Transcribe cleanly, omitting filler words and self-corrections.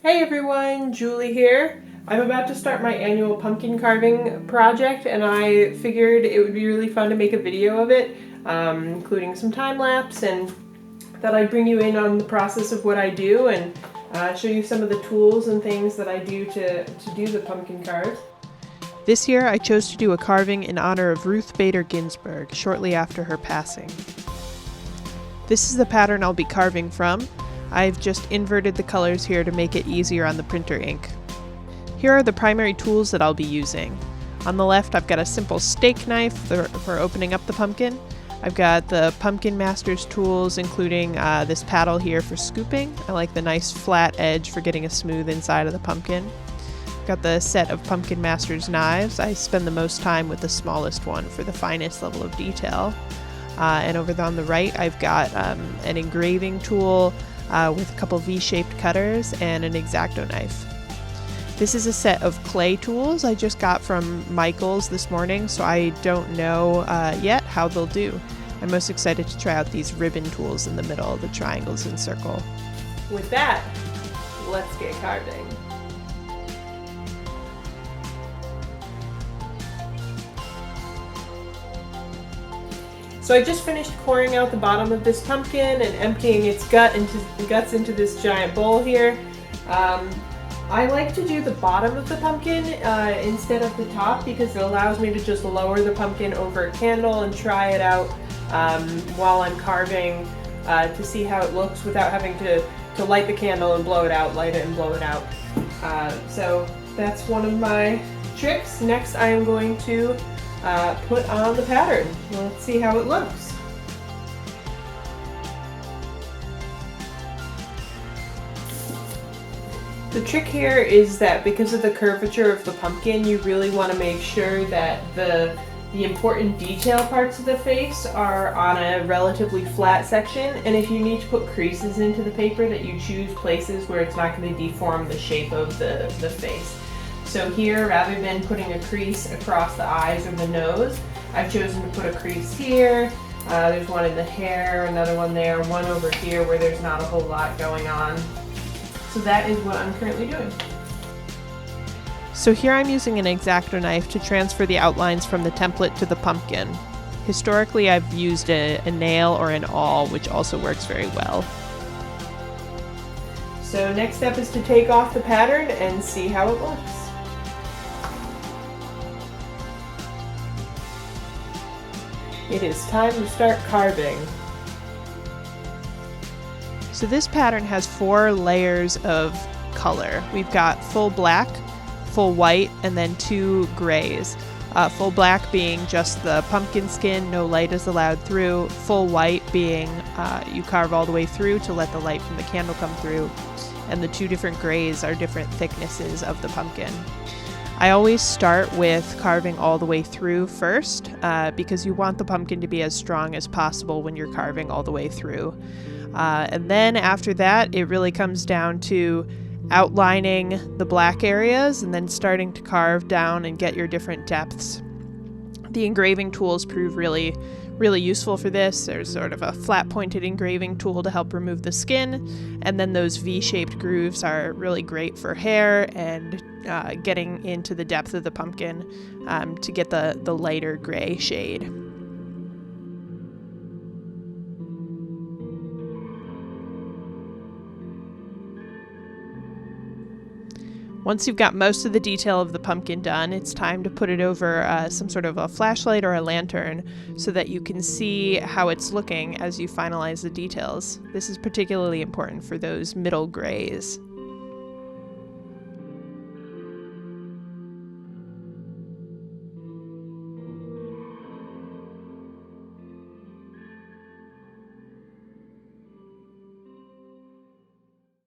Hey everyone, Julie here. I'm about to start my annual pumpkin carving project and I figured it would be really fun to make a video of it, including some time lapse, and that I'd bring you in on the process of what I do and show you some of the tools and things that I do to do the pumpkin carves. This year I chose to do a carving in honor of Ruth Bader Ginsburg shortly after her passing. This is the pattern I'll be carving from. I've just inverted the colors here to make it easier on the printer ink. Here are the primary tools that I'll be using. On the left I've got a simple steak knife for opening up the pumpkin. I've got the Pumpkin Masters tools, including this paddle here for scooping. I like the nice flat edge for getting a smooth inside of the pumpkin. I've got the set of Pumpkin Masters knives. I spend the most time with the smallest one for the finest level of detail. And over on the right I've got an engraving tool with a couple V-shaped cutters and an X-Acto knife. This is a set of clay tools I just got from Michael's this morning, so I don't know yet how they'll do. I'm most excited to try out these ribbon tools in the middle, the triangles and circle. With that, let's get carving. So I just finished pouring out the bottom of this pumpkin and emptying its guts into this giant bowl here. I like to do the bottom of the pumpkin instead of the top because it allows me to just lower the pumpkin over a candle and try it out while I'm carving to see how it looks without having to light the candle and blow it out, light it and blow it out. So that's one of my tricks. Next I am going to put on the pattern. Let's see how it looks. The trick here is that because of the curvature of the pumpkin, you really want to make sure that the important detail parts of the face are on a relatively flat section, and if you need to put creases into the paper, that you choose places where it's not going to deform the shape of the face. So here, rather than putting a crease across the eyes or the nose, I've chosen to put a crease here. There's one in the hair, another one there, one over here where there's not a whole lot going on. So that is what I'm currently doing. So here I'm using an X-Acto knife to transfer the outlines from the template to the pumpkin. Historically, I've used a nail or an awl, which also works very well. So next step is to take off the pattern and see how it looks. It is time to start carving. So this pattern has 4 layers of color. We've got full black, full white, and then 2 grays. Full black being just the pumpkin skin, no light is allowed through. Full white being you carve all the way through to let the light from the candle come through. And the 2 different grays are different thicknesses of the pumpkin. I always start with carving all the way through first because you want the pumpkin to be as strong as possible when you're carving all the way through. And then after that, it really comes down to outlining the black areas and then starting to carve down and get your different depths. The engraving tools prove really useful for this. There's sort of a flat pointed engraving tool to help remove the skin, and then those V-shaped grooves are really great for hair and getting into the depth of the pumpkin to get the lighter gray shade. Once you've got most of the detail of the pumpkin done, it's time to put it over some sort of a flashlight or a lantern so that you can see how it's looking as you finalize the details. This is particularly important for those middle grays.